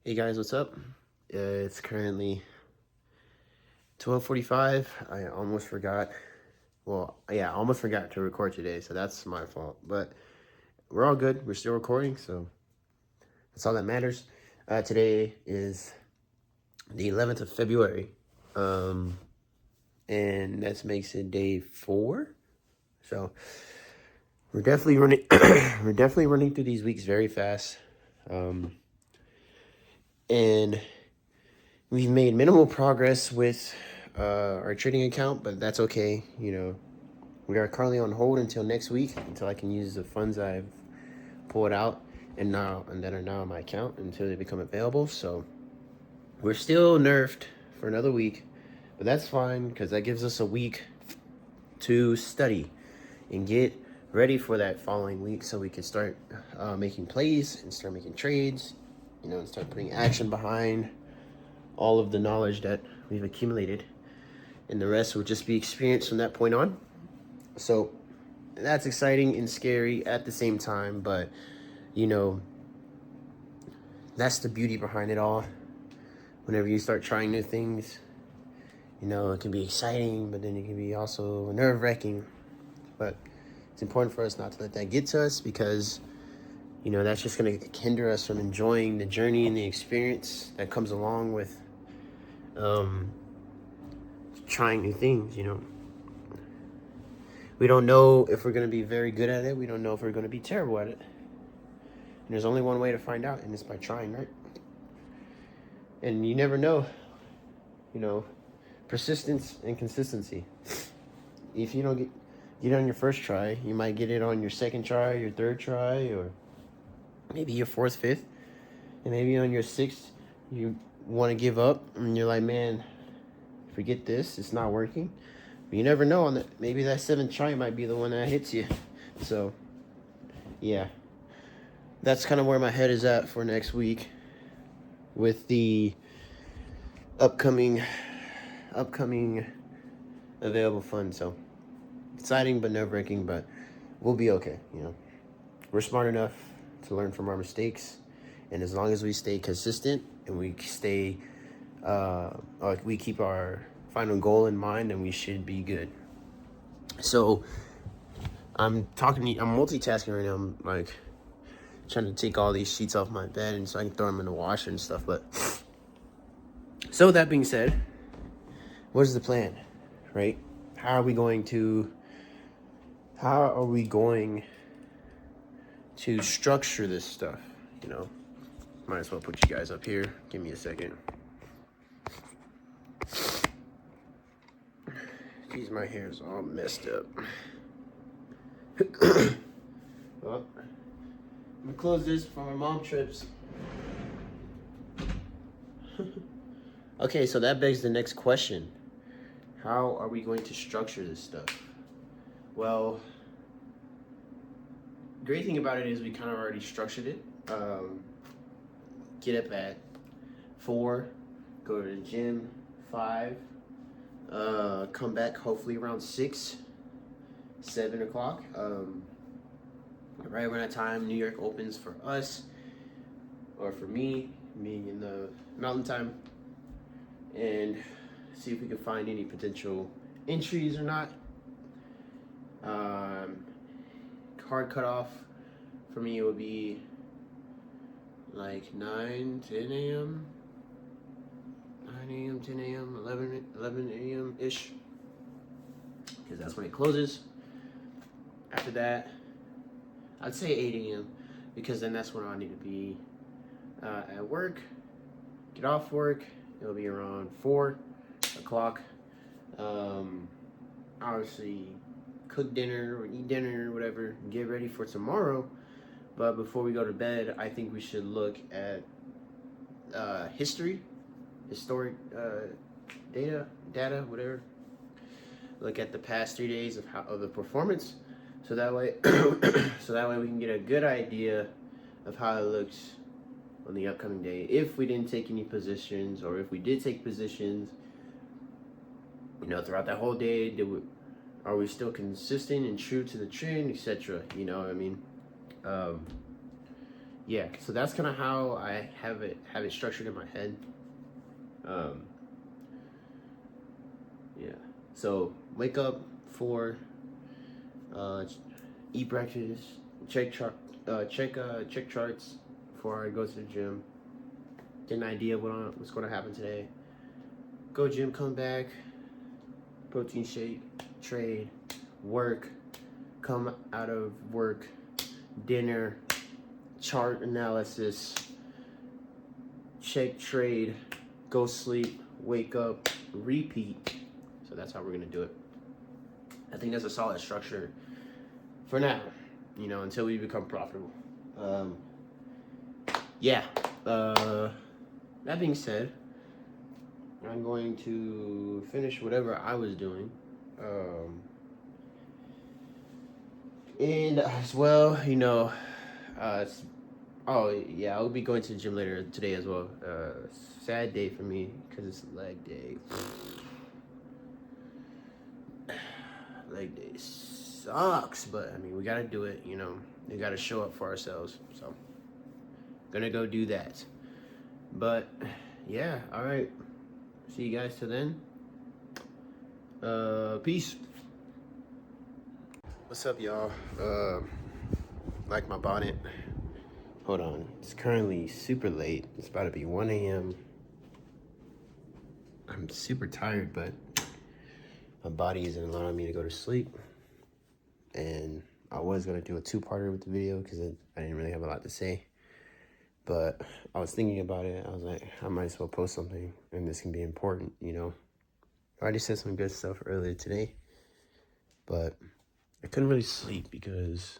Hey guys, what's up? It's currently 12:45. I almost forgot. Well, yeah, I almost forgot to record today, so that's my fault. But we're all good. We're still recording, so that's all that matters. Today is the 11th of February, um, and that makes it day 4. So we're definitely running. We're definitely running through these weeks very fast, um, and we've made minimal progress with our trading account, but that's okay. We are currently on hold until next week until I can use the funds I've pulled out and that are now on my account until they become available. So we're still nerfed for another week, but that's fine because that gives us a week to study and get ready for that following week so we can start making plays and start making trades, and start putting action behind all of the knowledge that we've accumulated, and the rest will just be experience from that point on. So that's exciting and scary at the same time, but you know, that's the beauty behind it all. Whenever you start trying new things, it can be exciting, but then it can be also nerve-wracking. But it's important for us not to let that get to us because, that's just going to hinder us from enjoying the journey and the experience that comes along with trying new things. We don't know if we're going to be very good at it. We don't know if we're going to be terrible at it. And there's only one way to find out, and it's by trying, right? And you never know, persistence and consistency. If you don't get it on your first try, you might get it on your second try, your third try, or maybe your fourth, fifth. And maybe on your sixth, you want to give up, and you're like, man, forget this, it's not working. But you never know, maybe that seventh try might be the one that hits you. So, yeah. That's kind of where my head is at for next week with the upcoming available funds. So exciting but nerve-wracking, but we'll be okay. We're smart enough to learn from our mistakes, and as long as we stay consistent and we we keep our final goal in mind, then we should be good. So I'm multitasking right now. I'm like trying to take all these sheets off my bed and so I can throw them in the washer and stuff. But so that being said, what is the plan, right? How are we going to structure this stuff? Might as well put you guys up here. Give me a second. Geez, my hair is all messed up. Well, I'm gonna close this for my mom trips. Okay, so that begs the next question. How are we going to structure this stuff? Well, the great thing about it is we kind of already structured it. Get up at 4, go to the gym 5, come back hopefully around 6, 7 o'clock. Right around that time, New York opens for us, or for me, being in the mountain time, and see if we can find any potential entries or not. Hard cutoff for me would be like 9, 10 a.m., 9 a.m., 10 a.m., 11 a.m. ish, because that's when it closes. After that, I'd say 8 a.m. because then that's when I need to be at work, get off work. It'll be around 4 o'clock. Obviously, cook dinner or eat dinner or whatever, get ready for tomorrow. But before we go to bed, I think we should look at historic data, whatever. Look at the past 3 days of the performance, so that way, we can get a good idea of how it looks on the upcoming day. If we didn't take any positions, or if we did take positions, throughout that whole day, are we still consistent and true to the trend, etc. You know what I mean? yeah, so that's kind of how I have it structured in my head. Um, yeah. So wake up for uh, eat breakfast, check chart, check charts before I go to the gym. Get an idea of what's going to happen today. Go gym, come back, protein shake, trade, work, come out of work, dinner, chart analysis, check trade, go sleep, wake up, repeat. So that's how we're gonna do it. I think that's a solid structure for now, until we become profitable. Yeah. That being said, I'm going to finish whatever I was doing. And as well, oh yeah, I'll be going to the gym later today as well. Sad day for me because it's leg day. Leg day sucks, but I mean we gotta do it. We gotta show up for ourselves. So gonna go do that. But yeah, all right. See you guys till then. Peace. What's up, y'all? Like my bonnet. Hold on. It's currently super late. It's about to be 1 a.m. I'm super tired, but my body isn't allowing me to go to sleep. And I was going to do a two-parter with the video because I didn't really have a lot to say. But I was thinking about it. I was like, I might as well post something, and this can be important, I already said some good stuff earlier today, but I couldn't really sleep because,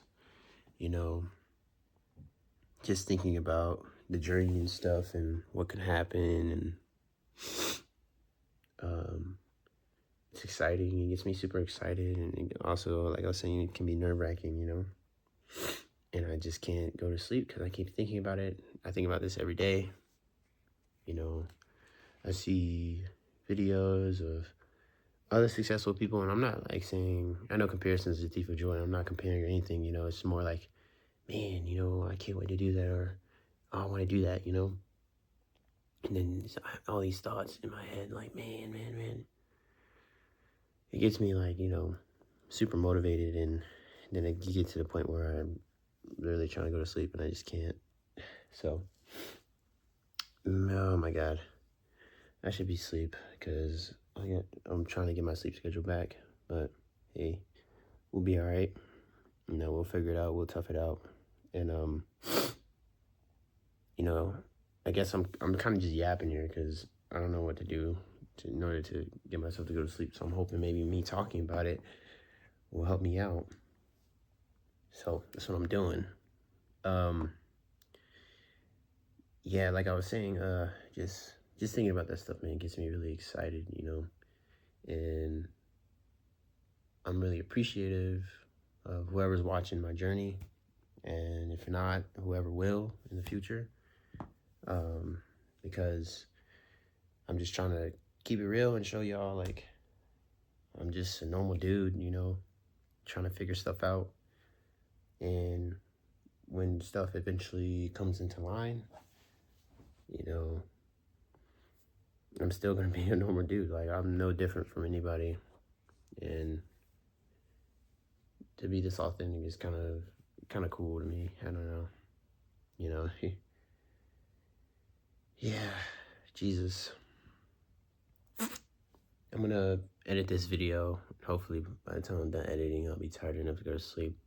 just thinking about the journey and stuff and what could happen, and it's exciting. It gets me super excited, and also, like I was saying, it can be nerve-wracking, and I just can't go to sleep because I keep thinking about it. I think about this every day. I see videos of other successful people, and I'm not like saying, I know comparison is a thief of joy. I'm not comparing or anything, it's more like, man, I can't wait to do that, or oh, I want to do that, and then all these thoughts in my head, like, man, it gets me like, super motivated, and then you get to the point where I'm literally trying to go to sleep and I just can't. So, oh my God, I should be asleep because I'm trying to get my sleep schedule back, but hey, we'll be all right. We'll figure it out. We'll tough it out. And, I guess I'm kind of just yapping here because I don't know what to do in order to get myself to go to sleep. So I'm hoping maybe me talking about it will help me out. So that's what I'm doing. Yeah, like I was saying, just thinking about that stuff, man, gets me really excited, and I'm really appreciative of whoever's watching my journey, and if not, whoever will in the future, because I'm just trying to keep it real and show y'all, like, I'm just a normal dude, trying to figure stuff out, and when stuff eventually comes into line, I'm still gonna be a normal dude. Like, I'm no different from anybody, and to be this authentic is kind of cool to me. I don't know, yeah, Jesus. I'm gonna edit this video. Hopefully by the time I'm done editing, I'll be tired enough to go to sleep.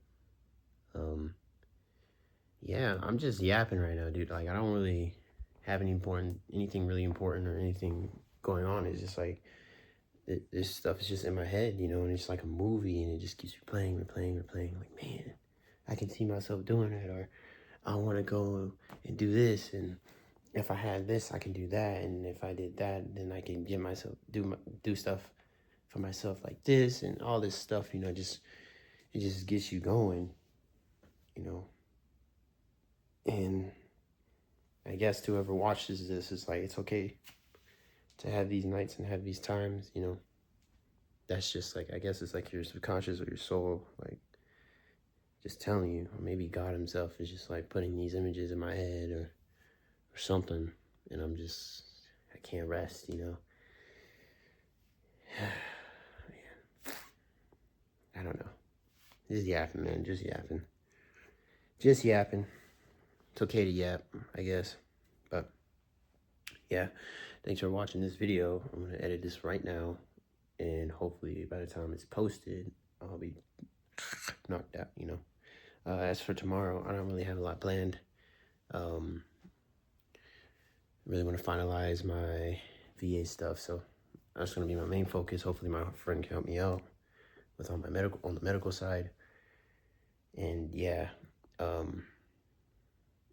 Yeah, I'm just yapping right now, dude. Like, I don't really have anything really important or anything going on. It's just like, this stuff is just in my head, and it's like a movie, and it just keeps replaying. Like, man, I can see myself doing it, or I want to go and do this, and if I had this, I can do that, and if I did that, then I can get myself do stuff for myself like this, and all this stuff, it just gets you going, and I guess to whoever watches this, it's like, it's okay to have these nights and have these times, that's just like, I guess it's like your subconscious or your soul, like, just telling you, or maybe God himself is just like putting these images in my head or something, and I can't rest, you know. I don't know. Just yapping, man. Just yapping. Just yapping. It's okay to yap, I guess. But yeah, thanks for watching this video. I'm gonna edit this right now, and hopefully by the time it's posted, I'll be knocked out, you know. As for tomorrow, I don't really have a lot planned. I really want to finalize my VA stuff, so that's gonna be my main focus. Hopefully my friend can help me out with all my on the medical side. And yeah,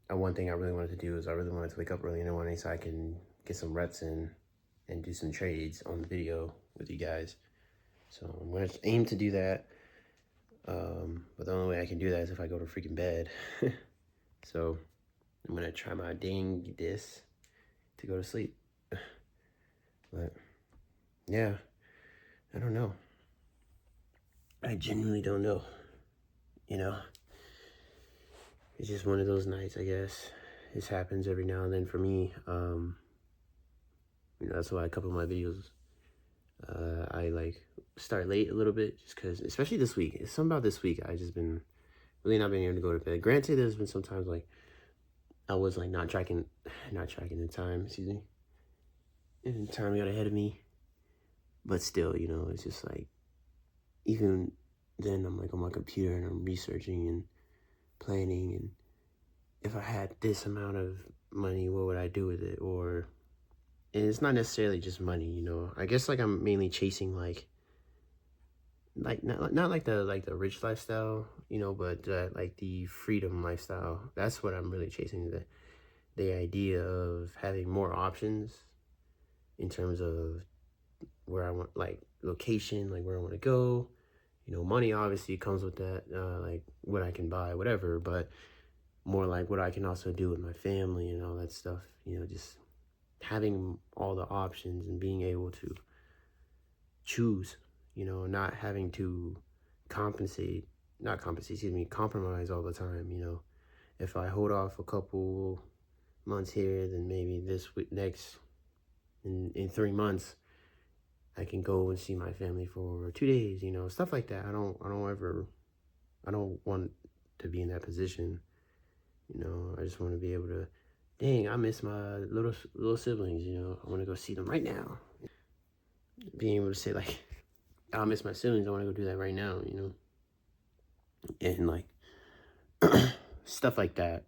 one thing I really wanted to do is I really wanted to wake up early in the morning so I can get some reps in and do some trades on the video with you guys. So I'm gonna aim to do that. But the only way I can do that is if I go to freaking bed. So I'm gonna try my dang this to go to sleep. But yeah, I don't know. I genuinely don't know. You know, it's just one of those nights, I guess. This happens every now and then for me. You know, that's why a couple of my videos, I like start late a little bit, just because, especially this week. It's something about this week. I just been really not being able to go to bed. Granted, there's been sometimes like I was like not tracking the time. Excuse me, and time got ahead of me. But still, you know, it's just like even then I'm like on my computer and I'm researching and planning, and if I had this amount of money, what would I do with it? Or, and it's not necessarily just money, you know. I guess like I'm mainly chasing like not like the rich lifestyle, you know, but like the freedom lifestyle. That's what I'm really chasing, the idea of having more options in terms of where I want, like location, like where I want to go. You know, money obviously comes with that, like what I can buy, whatever, but more like what I can also do with my family and all that stuff. You know, just having all the options and being able to choose, you know, not having to compromise all the time, you know. If I hold off a couple months here, then maybe this week, in 3 months, I can go and see my family for 2 days, you know, stuff like that. I don't want to be in that position, you know. I just want to be able to, dang, I miss my little siblings, you know. I want to go see them right now. Being able to say like, I miss my siblings, I want to go do that right now, you know. And like stuff like that.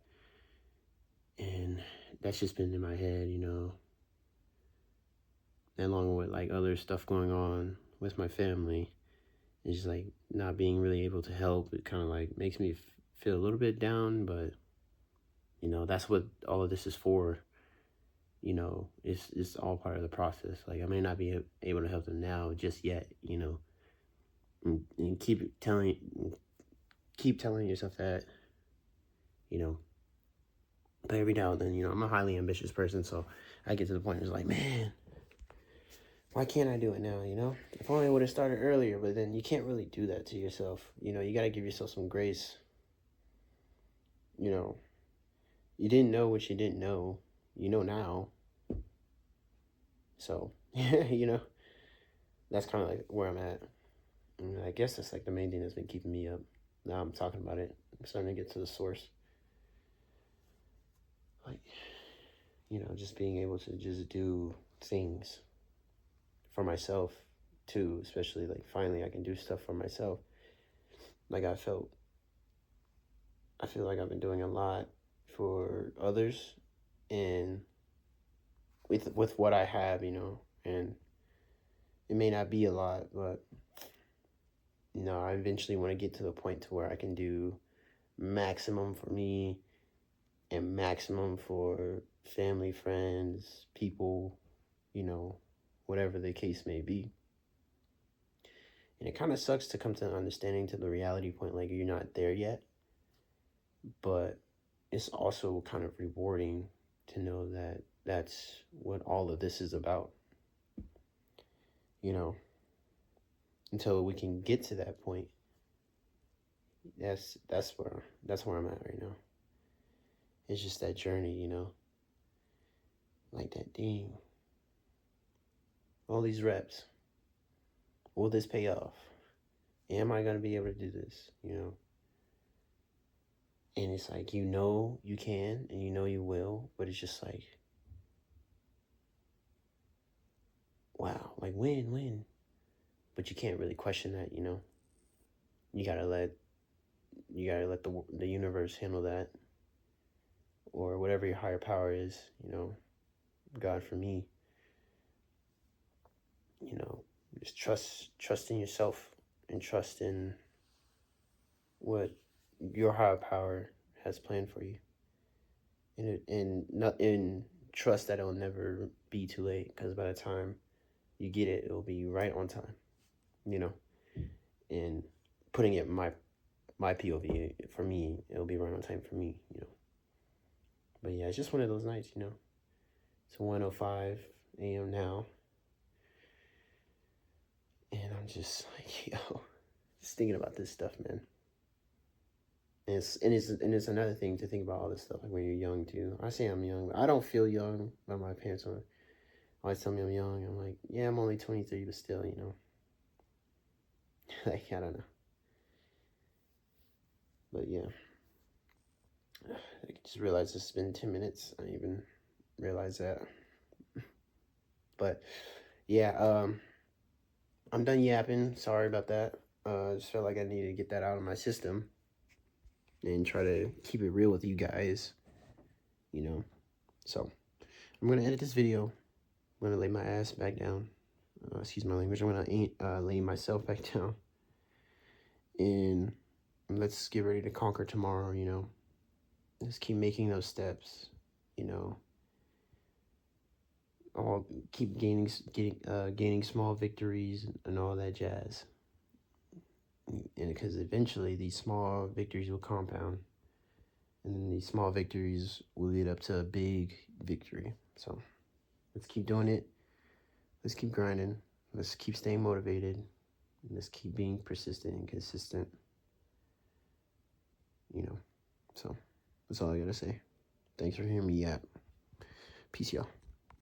And that's just been in my head, you know, along with like other stuff going on with my family. It's just like not being really able to help. It kind of like makes me feel a little bit down, but you know, that's what all of this is for. You know, it's all part of the process. Like I may not be able to help them now just yet, you know, and keep telling yourself that, you know. But every now and then, you know, I'm a highly ambitious person, so I get to the point where it's like, man, why can't I do it now, you know? If only I would have started earlier. But then you can't really do that to yourself. You know, you got to give yourself some grace. You know, you didn't know what you didn't know. You know now. So, you know, that's kind of like where I'm at. And I guess that's like the main thing that's been keeping me up. Now I'm talking about it. I'm starting to get to the source. Like, you know, just being able to just do things for myself too, especially like finally I can do stuff for myself. Like I feel like I've been doing a lot for others, and with what I have, you know, and it may not be a lot, but you know, I eventually want to get to the point to where I can do maximum for me and maximum for family, friends, people, you know, whatever the case may be. And it kind of sucks to come to an understanding, to the reality point, like you're not there yet. But it's also kind of rewarding to know that that's what all of this is about. You know, until we can get to that point, that's where I'm at right now. It's just that journey, you know. Like that dang. All these reps. Will this pay off? Am I gonna be able to do this? You know? And it's like, you know you can and you know you will, but it's just like, wow, like when? But you can't really question that, you know. You gotta let the universe handle that, or whatever your higher power is, you know. God for me, you know, just trust in yourself and trust in what your higher power has planned for you, and trust that it'll never be too late, because by the time you get it, it'll be right on time, you know. And putting it in my POV, for me, it'll be right on time for me, you know. But yeah, it's just one of those nights, you know. It's 1:05 a.m. now, and I'm just like, yo, just thinking about this stuff, man. And it's another thing to think about all this stuff, like when you're young too. I say I'm young, but I don't feel young. But my parents always tell me I'm young. I'm like, yeah, I'm only 23, but still, you know. Like, I don't know. But yeah, I just realized it's been 10 minutes. I didn't even realize that. But yeah, I'm done yapping. Sorry about that. I just felt like I needed to get that out of my system and try to keep it real with you guys, you know. So I'm gonna edit this video. I'm gonna lay my ass back down. Excuse my language. I'm gonna lay myself back down, and let's get ready to conquer tomorrow. You know, let's keep making those steps. You know, I'll keep gaining small victories and all that jazz. And because eventually these small victories will compound, and then these small victories will lead up to a big victory. So let's keep doing it. Let's keep grinding. Let's keep staying motivated. Let's keep being persistent and consistent. You know, so that's all I gotta say. Thanks for hearing me yap. Peace, y'all.